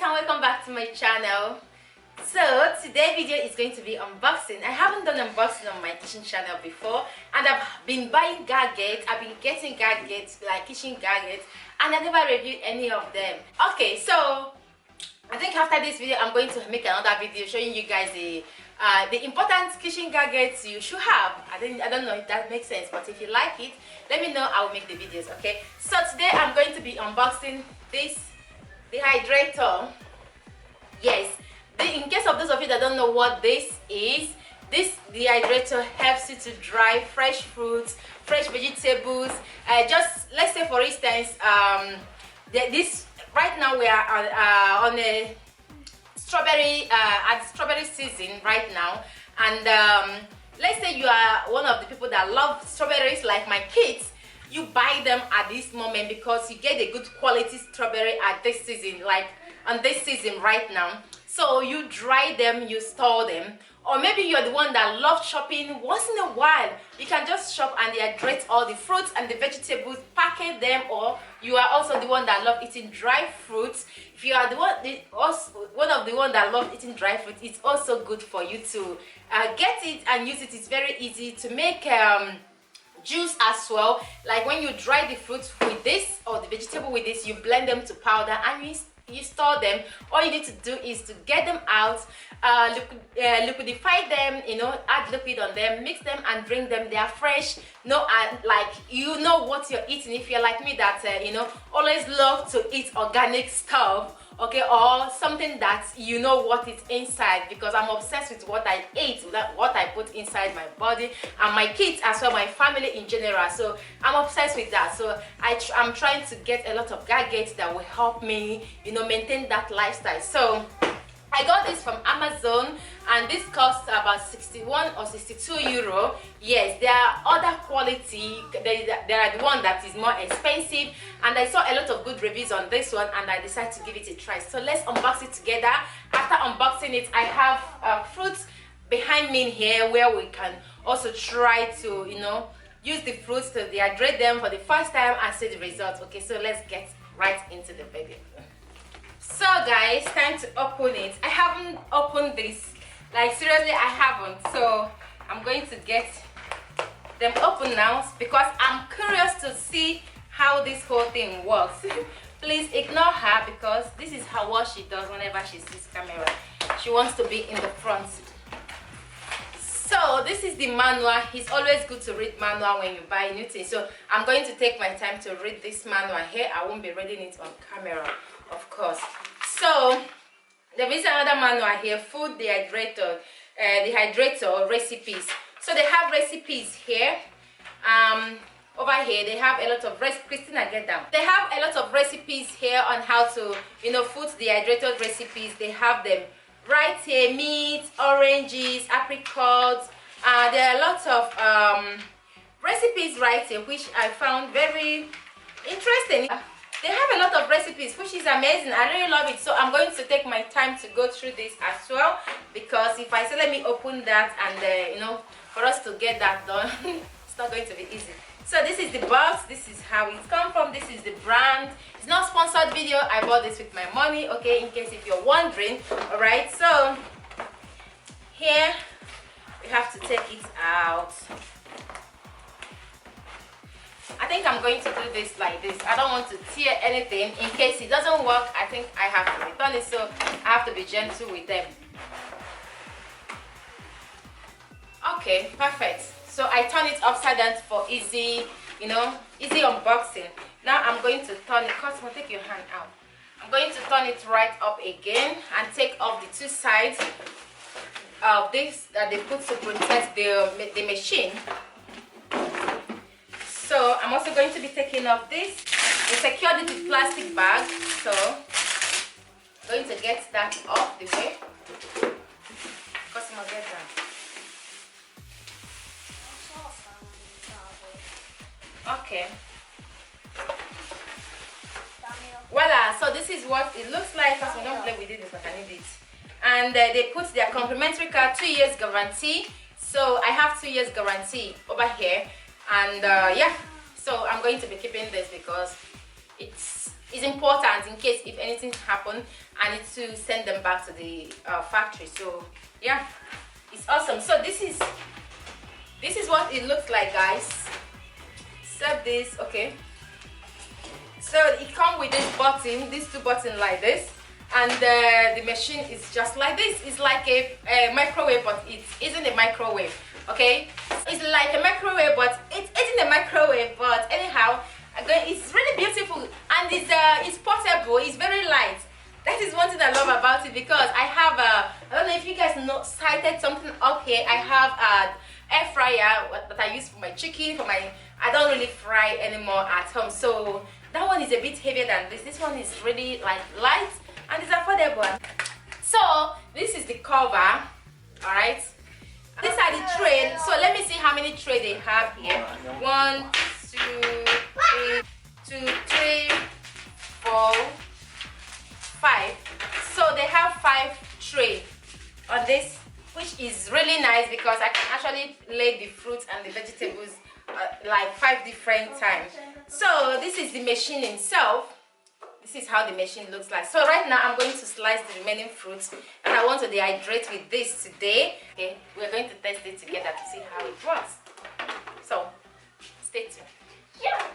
and welcome back to my channel. So today's video is going to be unboxing. I haven't done unboxing on my kitchen channel before, and I've been buying gadgets, I've been getting gadgets like kitchen gadgets, and I never reviewed any of them. Okay, so I think after this video I'm going to make another video showing you guys the important kitchen gadgets you should have. I don't know if that makes sense, but if you like it, let me know. I will make the videos. Okay, so today I'm going to be unboxing this Dehydrator. Yes, in case of those of you that don't know what this is, this Dehydrator helps you to dry fresh fruits, fresh vegetables. Just let's say for instance, this right now we are on a strawberry at strawberry season right now, and let's say you are one of the people that love strawberries like my kids. You buy them at this moment because you get a good quality strawberry at this season, like on this season right now. So you dry them, you store them, or maybe you're the one that loves shopping. Once in a while you can just shop and dehydrate all the fruits and the vegetables, package them. Or you are also the one that love eating dry fruits. If you are the one of the one that love eating dry fruit, it's also good for you to get it and use it. It's very easy to make juice as well. Like when you dry the fruits with this or the vegetable with this, you blend them to powder and you store them. All you need to do is to get them out, liquidify them, add liquid on them, mix them and drink them. They are fresh. No, like you know what you're eating. If you're like me that always love to eat organic stuff, okay, or something that you know what is inside, because I'm obsessed with what I eat, what I put inside my body, and my kids as well, my family in general. So I'm obsessed with that. So I'm trying to get a lot of gadgets that will help me maintain that lifestyle. So I got this from Amazon, and this costs about 61 or 62 euro. Yes, there are other quality. There are the one that is more expensive, and I saw a lot of good reviews on this one, and I decided to give it a try. So let's unbox it together. After unboxing it, I have fruits behind me here where we can also try to use the fruits to dehydrate them for the first time and see the results. Okay, so let's get right into the video. So guys, time to open it. I haven't opened this, like seriously I haven't, so I'm going to get them open now because I'm curious to see how this whole thing works. Please ignore her because this is what she does whenever she sees camera. She wants to be in the front. So this is the manual. It's always good to read manual when you buy new things, so I'm going to take my time to read this manual here. I won't be reading it on camera, of course. So there is another manual here, food dehydrator, dehydrator recipes. So they have recipes here. Over here they have a lot of recipes. Christina, get down. They have a lot of recipes here on how to food dehydrator recipes. They have them right here: meat, oranges, apricots. There are lots of recipes right here which I found very interesting. They have a lot of recipes which is amazing. I really love it. So I'm going to take my time to go through this as well, because if I say let me open that and for us to get that done it's not going to be easy. So this is the box. This is how it's come from. This is the brand. It's not sponsored video. I bought this with my money, okay, in case if you're wondering. All right, so here we have to take it out. I think I'm going to do this like this. I don't want to tear anything. In case it doesn't work, I think I have to return it, so I have to be gentle with them. Okay, perfect. So I turn it upside down for easy, easy unboxing. Now I'm going to turn it. Cosmo, take your hand out. I'm going to turn it right up again and take off the two sides of this that they put to protect the machine. So I'm also going to be taking off this. They secured it with plastic bag, so I'm going to get that off the way. Cosmo, get that. Okay. Voila, so this is what it looks like. Because we don't play with it, but I need it. And they put their complimentary card, 2 years guarantee. So I have 2 years guarantee over here. And yeah, so I'm going to be keeping this because it's important in case if anything happen, I need to send them back to the factory. So yeah, it's awesome. So this is what it looks like, guys. Serve this, okay. So it comes with this button, these two buttons like this, and the machine is just like this. It's like a microwave, but it isn't a microwave, okay. It's like a microwave, but it isn't a microwave. But anyhow, it's really beautiful, and it's portable. It's very light. That is one thing I love about it, because I have I don't know if you guys cited something up here. I have air fryer that I use for my chicken, I don't really fry anymore at home, so that one is a bit heavier than this. This one is really like light and it's affordable. So this is the cover, all right. These are the tray. So let me see how many tray they have here. 1, 2, 3, 4, 5. So they have 5 tray on this, which is really nice because I can actually lay the fruits and the vegetables like 5 different times. So this is the machine itself. This is how the machine looks like. So right now I'm going to slice the remaining fruits, and I want to dehydrate with this today. Okay, we're going to test it together to see how it works. So stay tuned. Yeah.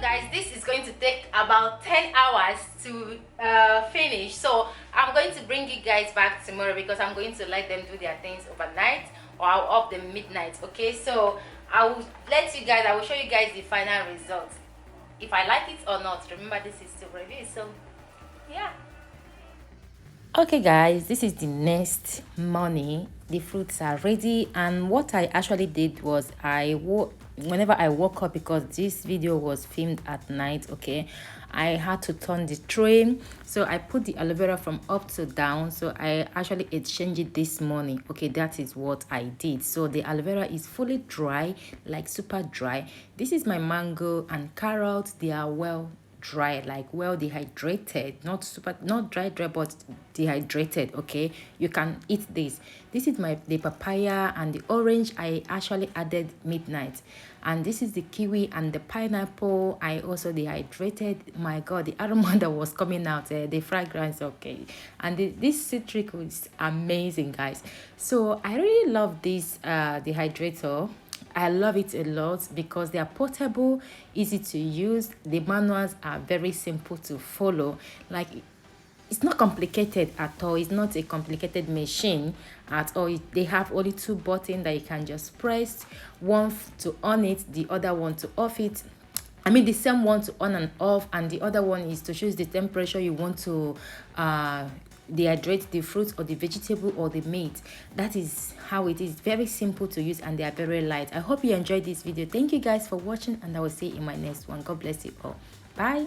Guys, this is going to take about 10 hours to finish, so I'm going to bring you guys back tomorrow because I'm going to let them do their things overnight, or I'll up them midnight. Okay, so I will show you guys the final result, if I like it or not. Remember, this is still review, so yeah. Okay guys, this is the next morning. The fruits are ready, and what I actually did was whenever I woke up, because this video was filmed at night, okay, I had to turn the tray, so I put the aloe vera from up to down. So I actually exchanged it this morning. Okay, that is what I did. So the aloe vera is fully dry, like super dry. This is my mango and carrots. They are well dry, like well dehydrated, not dry but dehydrated. Okay, you can eat this. This is the papaya and the orange. I actually added midnight, and this is the kiwi and the pineapple. I also dehydrated. My god, the aroma that was coming out, the fragrance, okay, and this citric is amazing, guys. So I really love this dehydrator. I love it a lot because they are portable, easy to use. The manuals are very simple to follow. Like, it's not complicated at all. It's not a complicated machine at all. They have only two buttons that you can just press, one to on it, the other one to off it. I mean, the same one to on and off, and the other one is to choose the temperature you want to dehydrate the fruit or the vegetable or the meat. That is how it is. Very simple to use, and they are very light. I hope you enjoyed this video. Thank you guys for watching, and I will see you in my next one. God bless you all. Bye.